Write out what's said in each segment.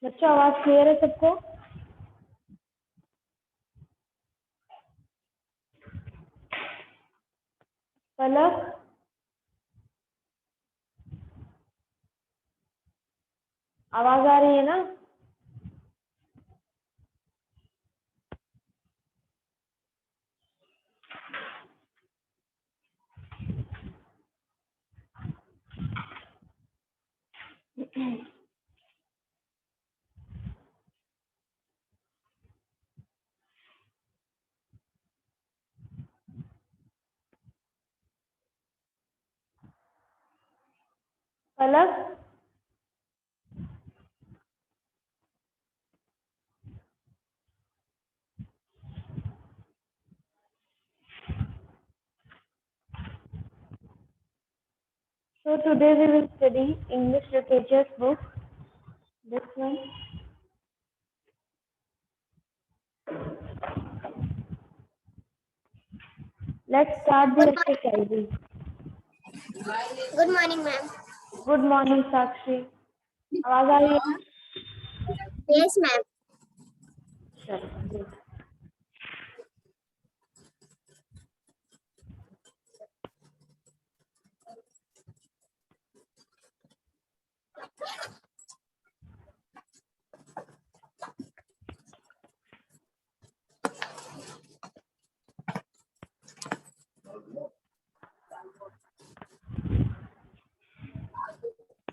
बच्चों आवाज क्लियर है सबको? पलक, आवाज आ रही है ना? पलक, so today we will study English Literature's book, this one. Let's start the exercises. Good morning, ma'am. Good morning, साक्षी. आवाज आ रही है ना? Yes, ma'am. चलो.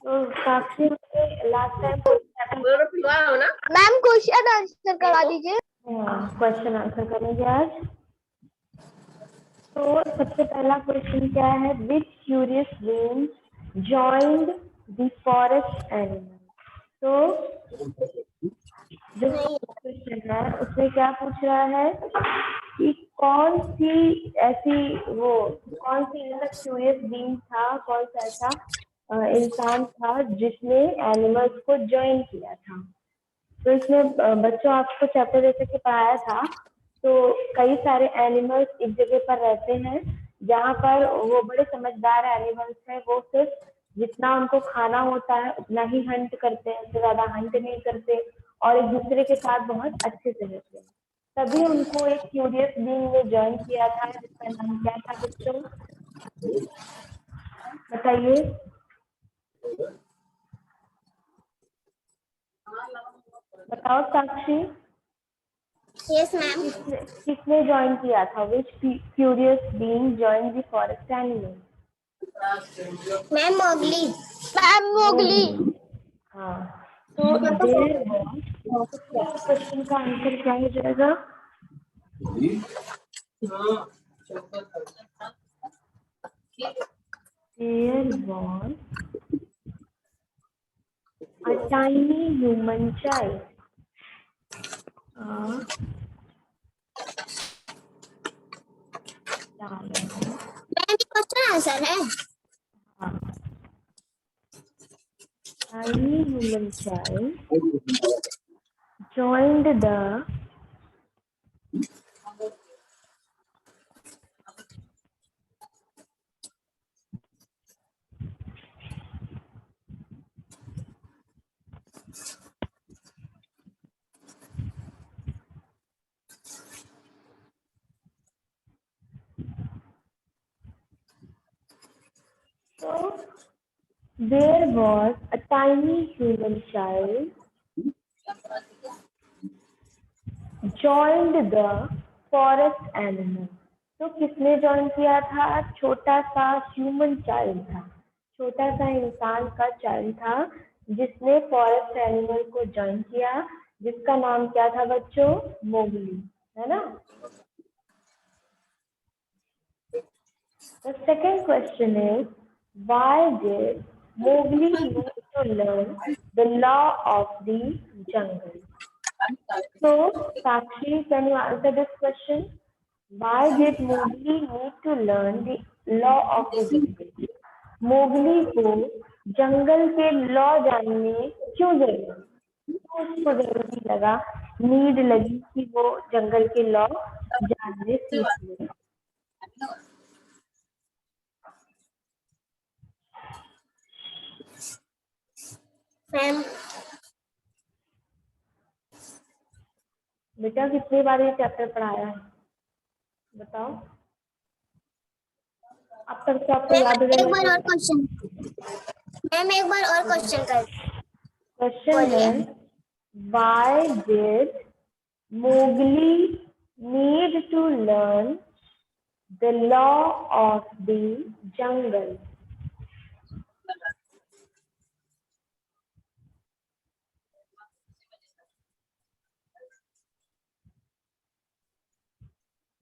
तो Sakshi last time ma'am question answer करवा दीजिए। क्वेश्चन आंसर करेंगे आज। तो सबसे पहला क्वेश्चन क्या है? Which curious being joined the forest animal. तो जो क्वेश्चन है उसमें क्या पूछ रहा है कि कौन सी ऐसी वो कौन सी ऐसा क्यूरियस बीइंग था, कौन सा ऐसा इंसान था जिसने एनिमल्स को ज्वाइन किया था। तो इसमें बच्चों आपको चैप्टर जैसे कि पढ़ाया था, तो कई सारे एनिमल्स एक जगह पर रहते हैं जहाँ पर वो बड़े समझदार एनिमल्स हैं। वो सिर्फ जितना उनको खाना होता है उतना ही हंट करते हैं, उससे ज्यादा हंट नहीं करते और एक दूसरे के साथ बहुत अच्छे से रहते हैं। तभी उनको एक क्यूरियस बीइंग ने ज्वाइन किया था, जिसका नाम क्या था बच्चों? बताइए। बताओ साक्षी, Yes, ma'am. किसने ज्वाइन किया था? Which curious being join the forest animal? Ma'am Mowgli. Ma'am Mowgli. हाँ, तो देयर क्वेश्चन का आंसर क्या हो जाएगा? There was a tiny human child. Ma'am ये क्वेश्चन आंसर है। Tiny human child joined the so there was a tiny human child joined the forest animal. तो किसने ज्वाइन किया था? छोटा सा ह्यूमन चाइल्ड था, छोटा सा इंसान का चाइल्ड था जिसने फॉरेस्ट एनिमल को ज्वाइन किया, जिसका नाम क्या था बच्चों? मोगली, है ना? The second question is, why did Mowgli need to learn the law of the jungle? So, Sakshi, can you answer this question? Why did Mowgli need to learn the law of the jungle? Mowgli को जंगल के law जानने क्यों जरूरी? तो उसको जरूरी लगा, नीड लगी कि वो जंगल के लॉ जानने सीख ले। मैम बेटा कितनी बार ये चैप्टर पढ़ाया है बताओ। अब तक तो आपको याद हो एक बार जाएगा। और क्वेश्चन मैम, एक बार और क्वेश्चन कर क्वेश्चन है, बोलिए। Why did Mowgli need to learn the law of the jungle?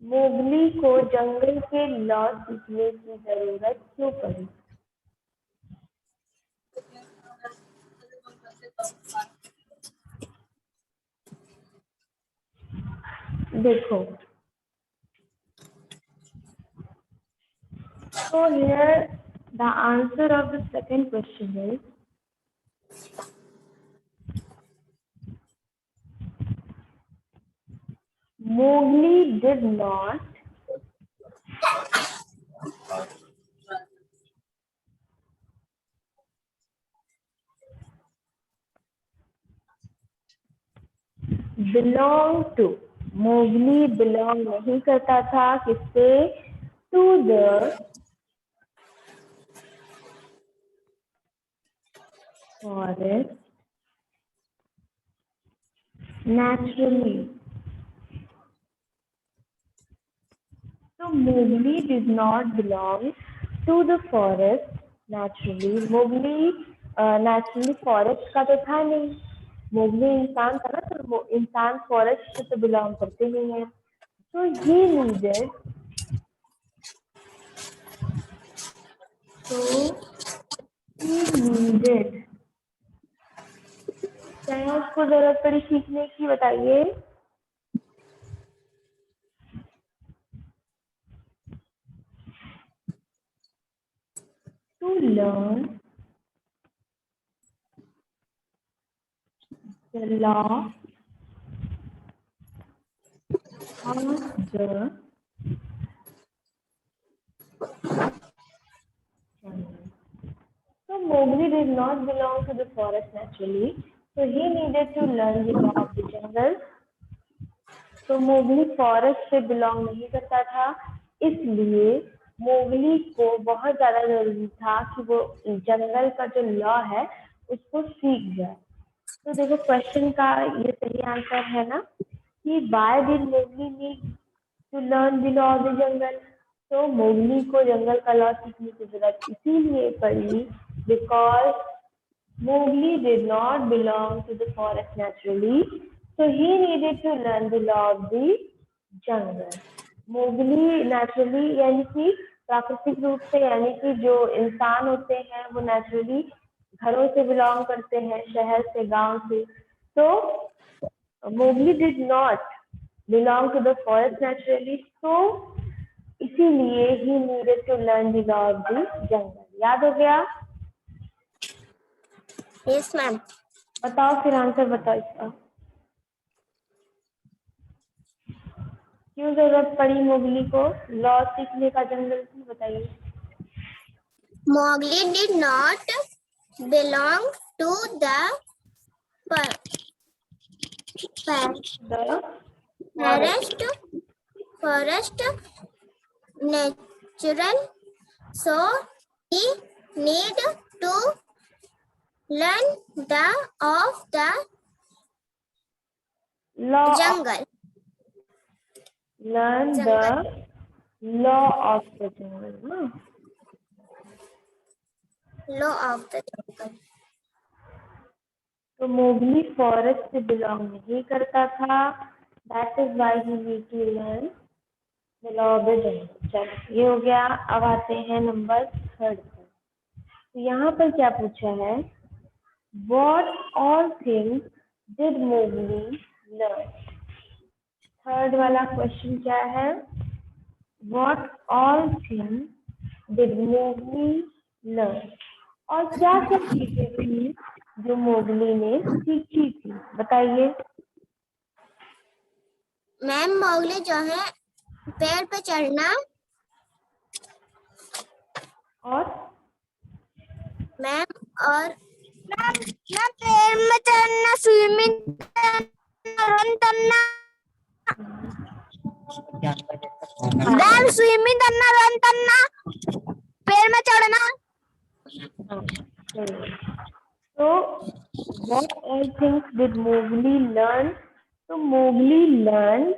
Mowgli को जंगल के लॉ सीखने की जरूरत क्यों पड़ी? देखो, so here the answer of the second question is Mowgli did not belong to, Mowgli belong नहीं करता था किससे? To the forest naturally. So Mowgli did not belong to the forest naturally. Mowgli naturally forest का तो था नहीं, Mowgli इंसान था ना, तो वो इंसान फॉरेस्ट से तो बिलोंग करते नहीं है। So he needed, क्या उसको जरूरत पड़ी सीखने की बताइए? To learn the law of the jungle. So Mowgli did not belong to the forest naturally. So he needed to learn the law of the jungle. तो मोगली फॉरेस्ट से बिलोंग नहीं करता था, इसलिए मोगली को बहुत ज्यादा जरूरी था कि वो जंगल का जो लॉ है उसको सीख जाए। तो देखो क्वेश्चन का ये सही आंसर है ना कि why did Mowgli need to learn the law of the jungle? तो मोगली को जंगल का लॉ सीखने की जरूरत इसीलिए पड़ी because Mowgli did not belong to the forest naturally, so he needed to learn the law of the jungle. Mowgli naturally यानी कि प्राकृतिक रूप से, यानी कि जो इंसान होते हैं वो नेचुरली घरों से बिलोंग करते हैं, शहर से, गांव से। तो Mowgli did not belong to the forest naturally, तो इसीलिए he needed to learn the law of the jungle. याद हो गया? Yes ma'am. बताओ फिर आंसर बताओ इसका, क्यों जरूरत पड़ी मोगली को लॉ सीखने का जंगल की? बताइए। Mowgli did not belong to the forest natural, so he need to learn the of the law jungle. learn the law of the jungle ना? Law of the jungle. तो मोगली फॉरेस्ट से बिलोंग नहीं करता था, that is why he need to learn the law of the jungle. चलो ये हो गया। अब आते हैं नंबर थर्ड पर। तो यहाँ पर क्या पूछा है, what all things did Mowgli learn? Third वाला क्वेश्चन क्या है, what all things did Mowgli learn? और क्या क्या चीजें थी जो मोगली ने सीखी थी, बताइए। मैम मोगली जो है पेड़ पे चढ़ना, और मैम और मैम पेड़ में चढ़ना, स्विमिंग करना, रन करना, मैम स्विमिंग करना, रन करना, पेड़ में चढ़ना। So, what all things did Mowgli learn? So Mowgli learned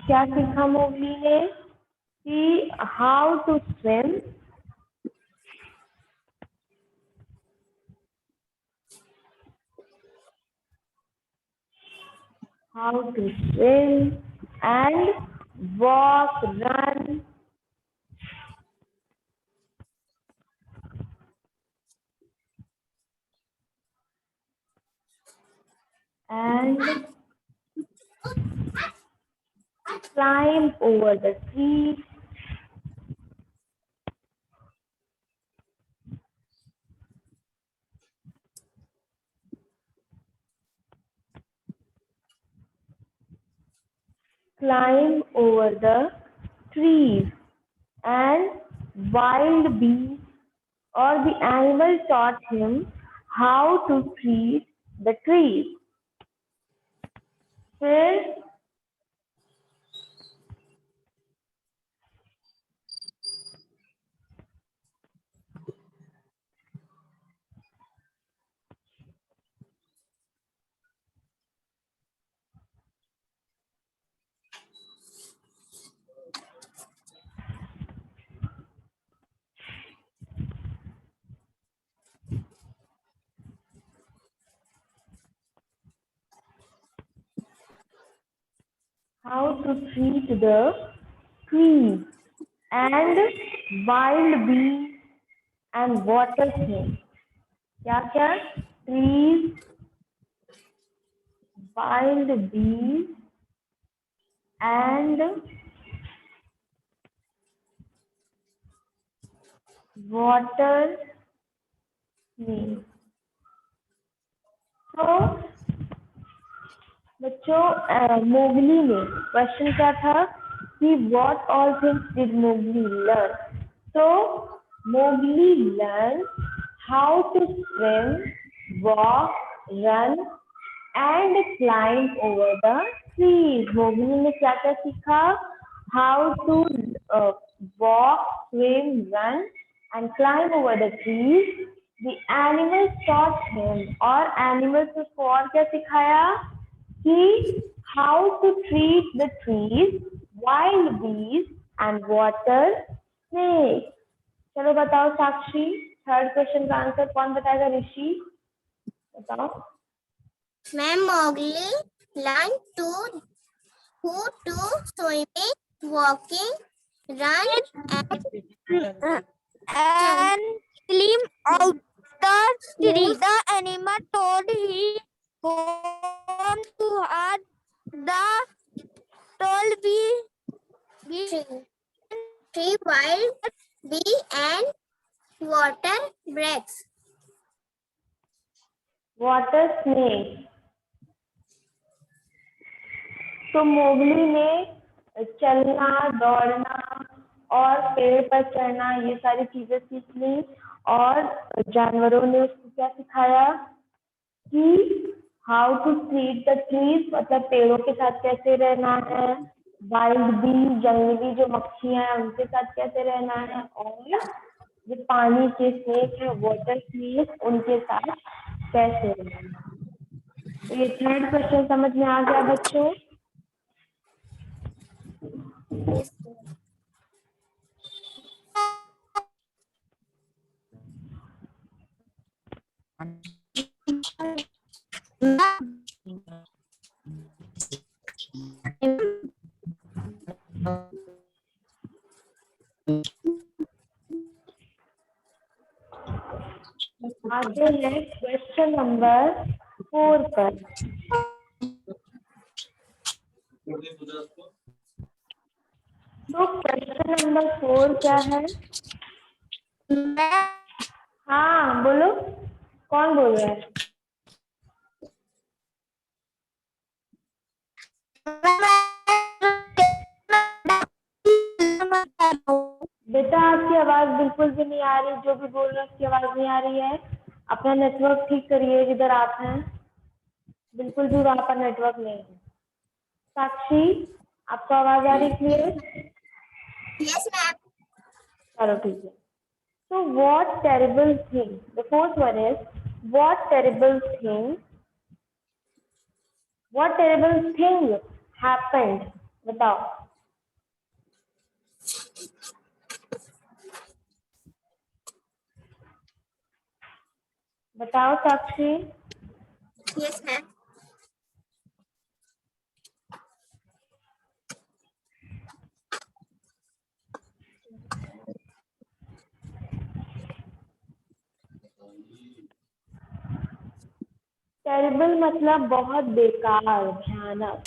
क्या सीखा मोगली ने कि how to swim, and walk, run, and climb over the trees. Climb over the trees, and wild beast or the animal taught him how to treat the trees. फिर how to treat the trees, and wild bees and water snakes. क्या क्या? Trees, wild bees and water snakes. तो बच्चों Mowgli ने question क्या था कि what all things did Mowgli learn? तो Mowgli learn how to swim, walk, run and climb over the trees. Mowgli ने क्या क्या सीखा? How to walk, swim, run and climb over the trees. The animals taught him, और animals को और क्या सिखाया कि how to treat the trees, wild bees and water snake. चलो बताओ साक्षी, थर्ड क्वेश्चन का आंसर कौन बताएगा? ऋषि बताओ. Ma'am Mowgli learn to who to swimming, walking, run and climb out the tree. The animal told he home to hard the tall tree wild bee and water breaks. Water snake. तो Mowgli ने चलना, दौड़ना और पेड़ पर चढ़ना ये सारी चीजें सीख ली, और जानवरों ने उसको क्या सिखाया कि how to treat the trees, मतलब पेड़ों के साथ कैसे रहना है, वाइल्ड बी जंगली जो मक्खियां हैं उनके साथ कैसे रहना है, और जो पानी के स्नेक है वाटर स्नेक उनके साथ कैसे रहना है. ये थर्ड क्वेश्चन समझ में आ गया बच्चों? आगे है क्वेश्चन नंबर 4 पर. तो क्वेश्चन नंबर 4 क्या है? हाँ बोलो, कौन बोल रहा है? बेटा आपकी आवाज बिल्कुल भी नहीं आ रही, जो भी बोल रहे हैं उसकी आवाज नहीं आ रही है। अपना नेटवर्क ठीक करिए जिधर आप हैं, बिल्कुल भी वहां पर नेटवर्क नहीं है। साक्षी, आपको आवाज आ रही क्लियर? Yes ma'am. चलो ठीक है। So what terrible thing? The fourth one is what terrible thing? What terrible thing happened? बताओ। बताओ साक्षी। Yes ma'am. टेरिबल मतलब बहुत बेकार, भयानक।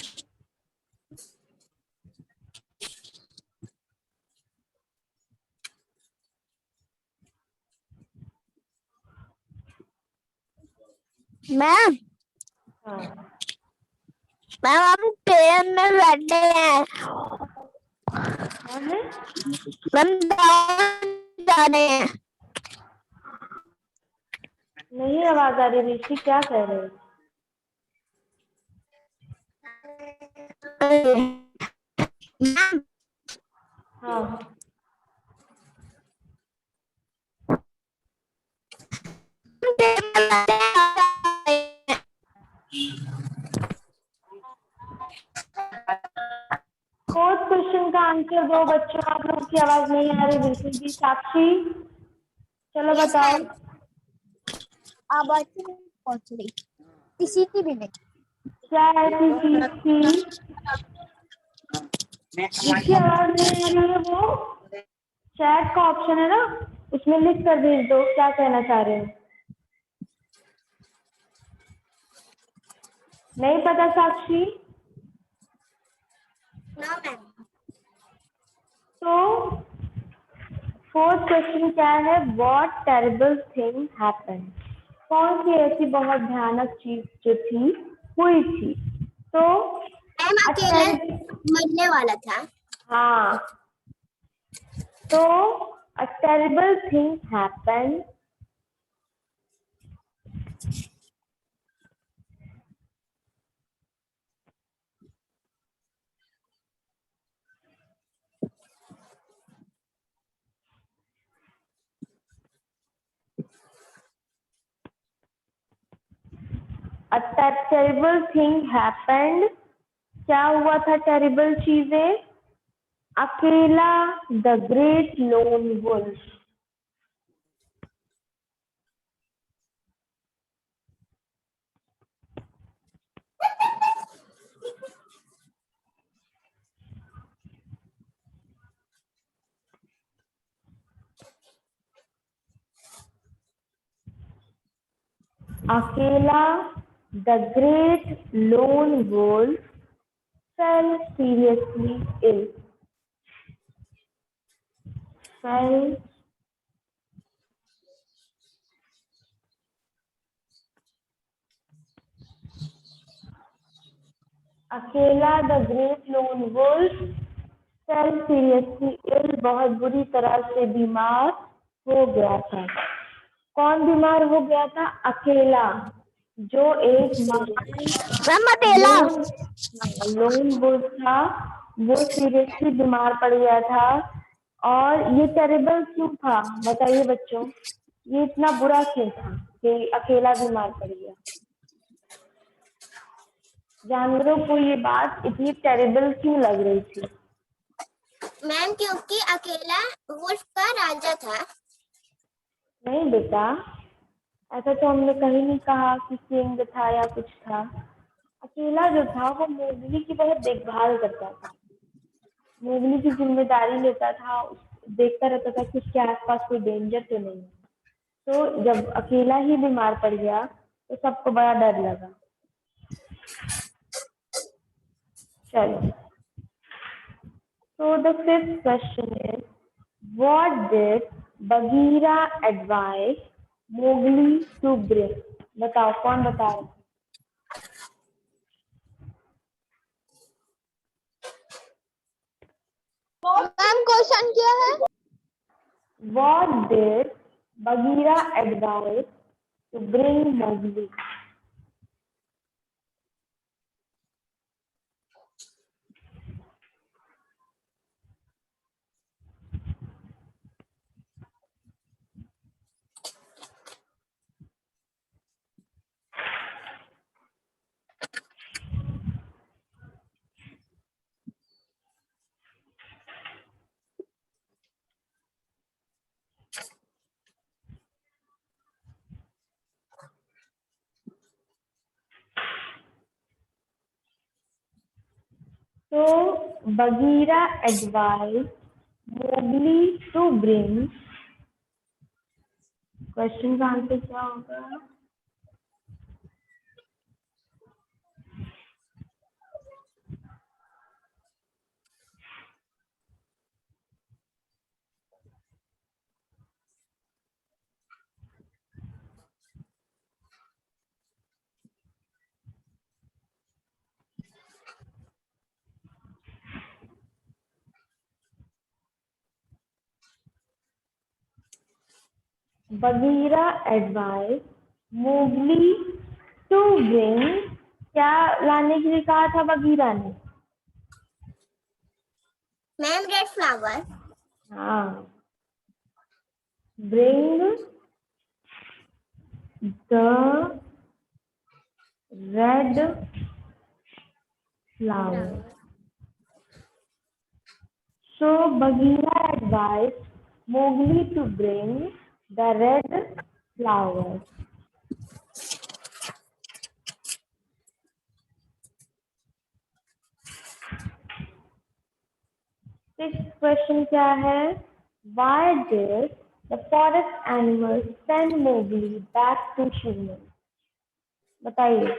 मैम हाँ मैम हम ट्रेन में बैठे हैं। क्या है? मैम जा रहे हैं। नहीं आवाज आ रही ऋषि, क्या कह रहे हो? मैम हाँ ट्रेन में बैठे हैं। फोर्थ क्वेश्चन का आंसर दो बच्चों, आप लोगों की आवाज नहीं आ रही बिल्कुल भी। साक्षी चलो यस बताओ। मैम। आवाज नहीं पहुंच रही किसी की भी नहीं। क्या ऐसी चीज थी जिसकी आवाज नहीं आ रही है? वो चैट का ऑप्शन है ना, उसमें लिख कर भेज दो क्या कहना चाह रहे हो। नहीं पता साक्षी? No ma'am. तो फोर्थ क्वेश्चन क्या है? What terrible thing happen? कौन सी ऐसी बहुत भयानक चीज जो थी, हुई थी? तो मैम अकेला मरने वाला था। हाँ, तो a terrible thing happened. A terrible thing happened. क्या हुआ था? टेरिबल चीजें। Akela, the great lone wolf. Akela, the great lone wolf fell seriously ill. Fell Akela, the great lone wolf fell seriously ill. बहुत बुरी तरह से बीमार हो गया था। कौन बीमार हो गया था? अकेला, जो एक मैम अकेला। लोन वुल्फ था, वो सीरियसली बीमार पड़ गया था। और ये टेरिबल क्यों था बताइए बच्चों? ये इतना बुरा क्यों था कि अकेला बीमार पड़ गया? जानवरों को ये बात इतनी टेरिबल क्यों लग रही थी? मैम क्योंकि अकेला वुल्फ का राजा था। नहीं बेटा, ऐसा तो हमने कहीं नहीं कहा कि किंग था या कुछ था। अकेला जो था वो मोगली की बहुत देखभाल करता था, मोगली की जिम्मेदारी लेता था, देखता रहता था कि उसके आसपास कोई डेंजर तो नहीं है। तो जब अकेला ही बीमार पड़ गया तो सबको बड़ा डर लगा। चलो, so the fifth question is, what did Bagheera advise Mowgli to bring? बताओ, कौन बता रहा है? मैम क्वेश्चन क्या है? What did Bagheera advise to bring Mowgli? So Bagheera advised Mowgli to bring. Question का आंसर क्या होगा? Bagheera advised Mowgli to bring. क्या लाने के लिए कहा था बगीरा ने? Ma'am red flower. हाँ, bring the red flower. So Bagheera advised Mowgli to bring the red flower. Sixth question क्या है? Why did the forest animals send Mowgli back to human? बताइए.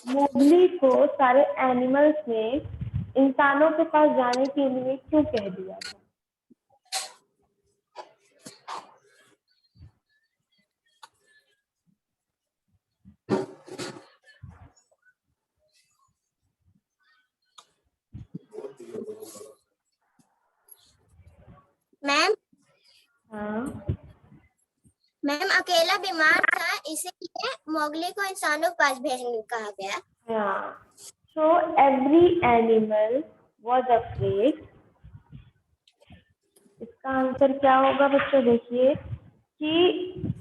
मोगली को सारे एनिमल्स ने इंसानों के पास जाने के लिए क्यों कह दिया था? मैम हाँ, मैम अकेला बीमार था इसीलिए मोगली को इंसानों के पास भेजने को कहा गया. हाँ. So every animal was afraid. इसका आंसर क्या होगा बच्चों? देखिए कि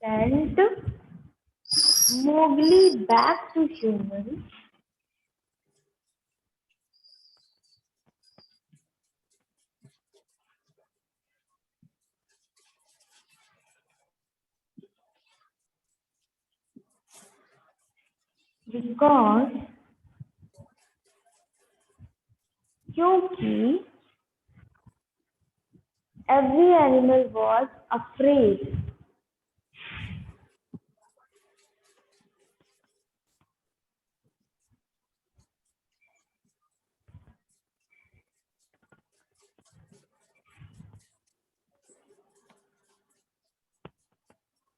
sent Mowgli back to humans because क्योंकि every animal was afraid.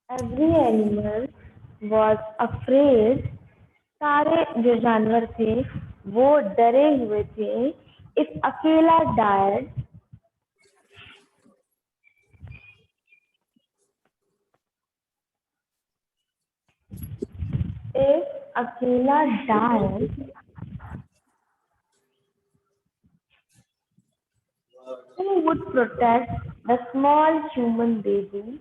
Every animal was afraid. सारे जो जानवर थे वो डरे हुए थे. If अकेला died, if अकेला died, who would protect the small human baby?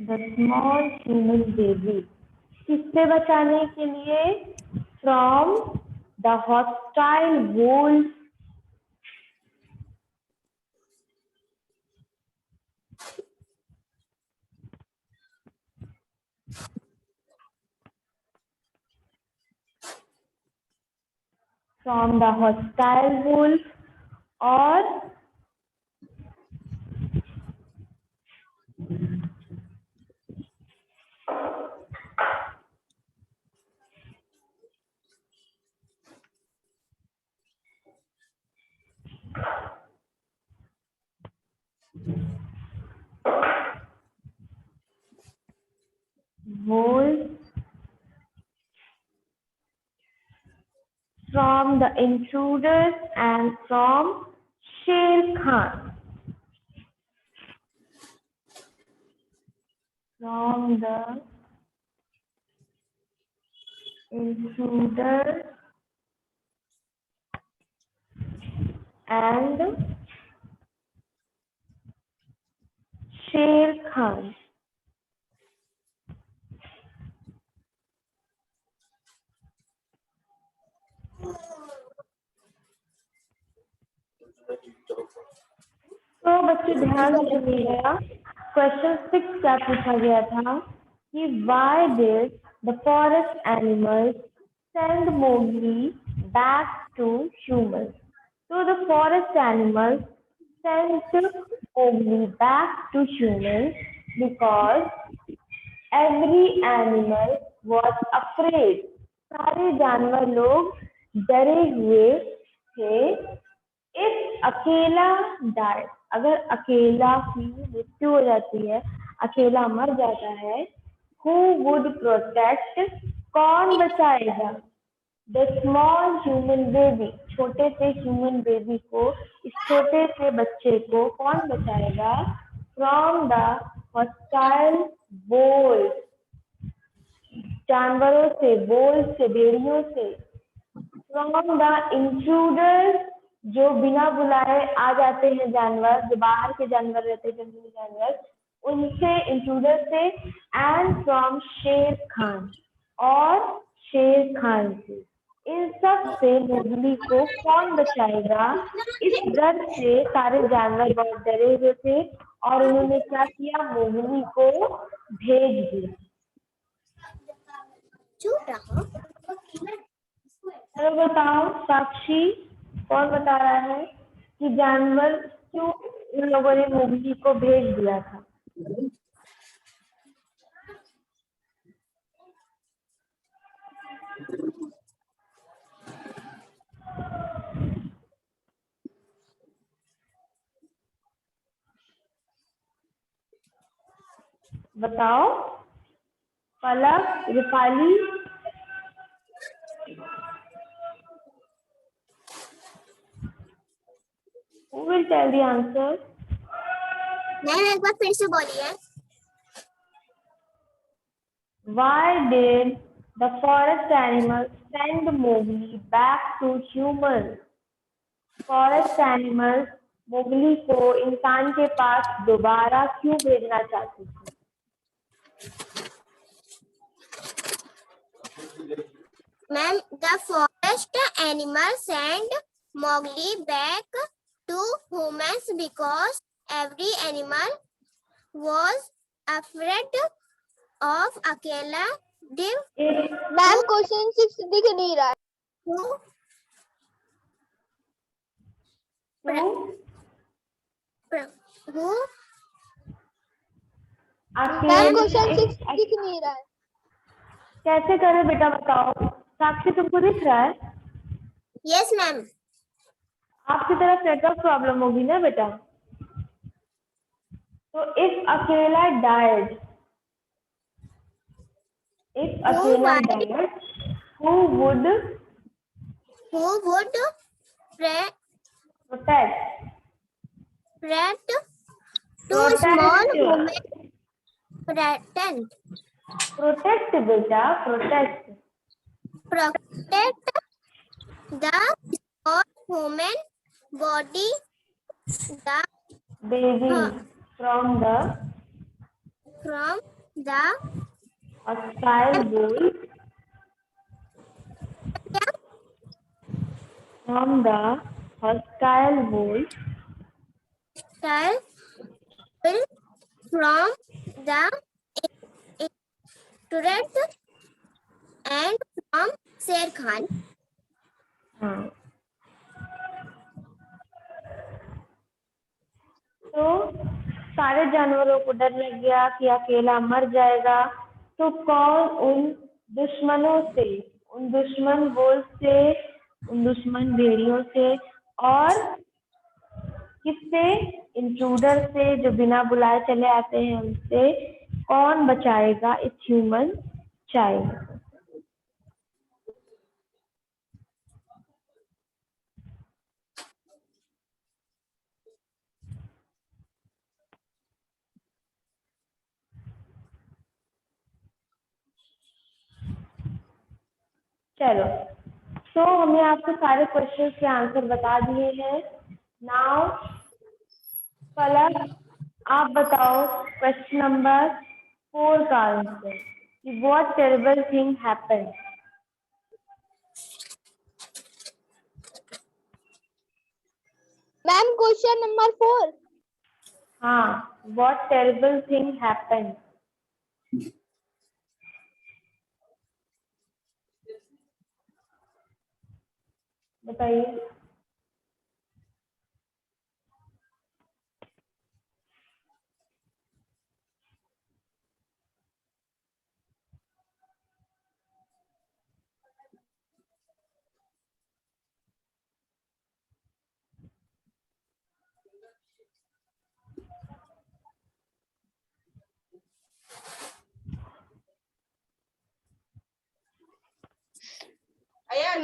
The small human baby. किससे बचाने के लिए? From the hostile wolf, from the hostile wolf, or wolf, from the intruders, and from Sher Khan. From the intruders and Sher Khan. तो बच्चे ध्यान से सुनिएगा, question 6 क्या पूछा गया था कि why did the forest animals send Mowgli back to humans? So the forest animals sent Mowgli back to humans because every animal was afraid. सारे जानवर लोग डरे हुए थे। इफ अकेला डाय, अगर अकेला की मृत्यु हो जाती है, अकेला मर जाता है, हु वुड प्रोटेक्ट, कौन बचाएगा? द स्मॉल ह्यूमन बेबी, छोटे से ह्यूमन बेबी को, इस छोटे से बच्चे को कौन बचाएगा? फ्रॉम द हॉस्टाइल वोल्फ, जानवरों से, बोल से, भेड़ियों से। फ्रॉम द इंट्रूडर्स, जो बिना बुलाए आ जाते हैं जानवर, जो बाहर के जानवर रहते हैं, जंगली जानवर, उनसे, इंट्रूडर से। एंड फ्रॉम शेर खान, और शेर खान से। इन सब से मोगली को कौन बचाएगा? इस डर से सारे जानवर बहुत डरे हुए थे और उन्होंने क्या किया? मोगली को भेज दिया। चलो बताओ साक्षी, कौन बता रहा है कि जानवर क्यों इन लोगों ने मोगली को भेज दिया था? बताओ Palak, Rupali. Who will tell the answer? Ma'am एक बार फिर से बोलिए। Why did the forest animals send Mowgli back to humans? Forest animals Mowgli को इंसान के पास दोबारा क्यों भेजना चाहते थे? Ma'am, the forest animal send Mowgli back to humans because every animal was afraid of Akela डिव। मैम क्वेश्चन 6 दिख नहीं रहा है। मैम क्वेश्चन 6 दिख नहीं रहा है। कैसे करें बेटा बताओ? साक्षी तुमको दिख रहा है? Yes ma'am. आपकी तरफ नेटवर्क प्रॉब्लम होगी ना बेटा। तो इफ अकेला डाइड, इफ अकेला died, who would protect two small women? protect बेटा, protect the small woman body, the baby from the hostile wolf, from the hostile wolf Style will from the turret and from Sher Khan. हाँ तो सारे जानवरों को डर लग गया कि अकेला मर जाएगा, तो कौन उन दुश्मनों से, उन दुश्मन वोल्फ से, उन दुश्मन भेड़ियों से और किससे, इंट्रूडर से जो बिना बुलाए चले आते हैं उनसे कौन बचाएगा इस ह्यूमन चाइल्ड। चलो तो हमने आपको सारे क्वेश्चन के आंसर बता दिए हैं। नाउ पलक आप बताओ क्वेश्चन नंबर 4 का आंसर कि what terrible thing happened. Ma'am question number 4। हाँ, व्हाट टेरिबल थिंग हैपेंड। बताइए।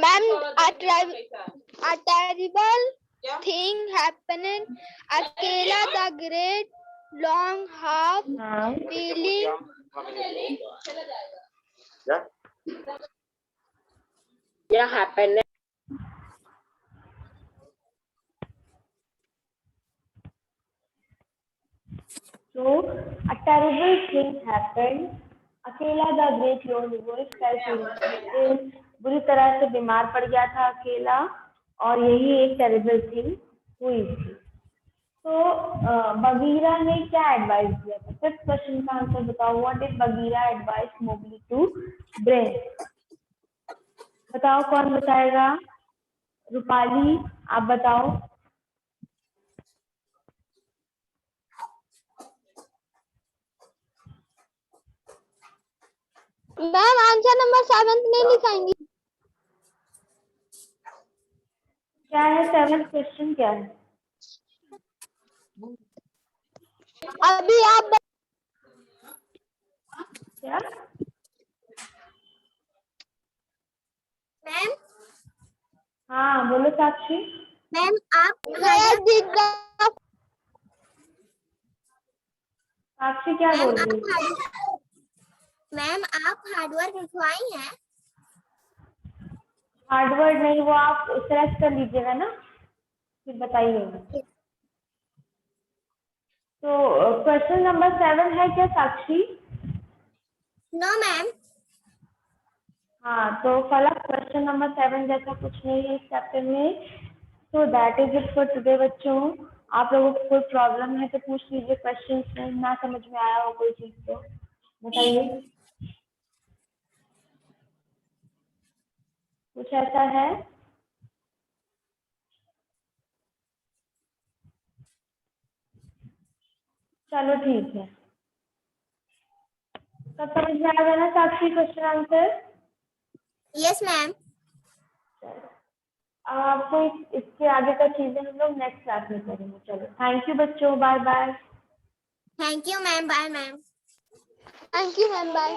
Ma'am a terrible thing happened. Akela the great long half हाँ feeling क्या happen. So a terrible thing happened. Akela the great long wolf fell बुरी तरह से बीमार पड़ गया था अकेला, और यही एक टेरिबल थिंग हुई थी। तो बगीरा ने क्या एडवाइस दिया था? फिफ्थ क्वेश्चन का आंसर बताओ। What did Bagheera advice Mowgli to brain? बताओ कौन बताएगा? रूपाली आप बताओ। मैम आंसर नंबर 7 नहीं लिखाएंगी? क्या है 7th क्वेश्चन क्या है? अभी आप क्या? मैम हाँ बोलो साक्षी। मैम आप साक्षी क्या बोल रही है? मैम आप हार्डवर्क लिखवाई हैं? हार्डवर्ड नहीं, वो आप सेलेक्ट कर लीजिएगा ना, फिर बताइएगा। तो क्वेश्चन नंबर 7 है क्या साक्षी? No ma'am. हाँ तो फलक क्वेश्चन नंबर 7 जैसा कुछ नहीं है इस चैप्टर में। तो that is it for today बच्चों। आप लोगों को कोई प्रॉब्लम है तो पूछ लीजिए, क्वेश्चन में ना समझ में आया हो कोई चीज तो बताइए। कुछ ऐसा है? चलो ठीक है, सब समझ में आ गया ना साक्षी क्वेश्चन आंसर? Yes ma'am. आपको इसके आगे का चीजें हम लोग नेक्स्ट क्लास में करेंगे। चलो थैंक यू बच्चों, bye bye. Thank you ma'am. Bye ma'am. Thank you ma'am, bye.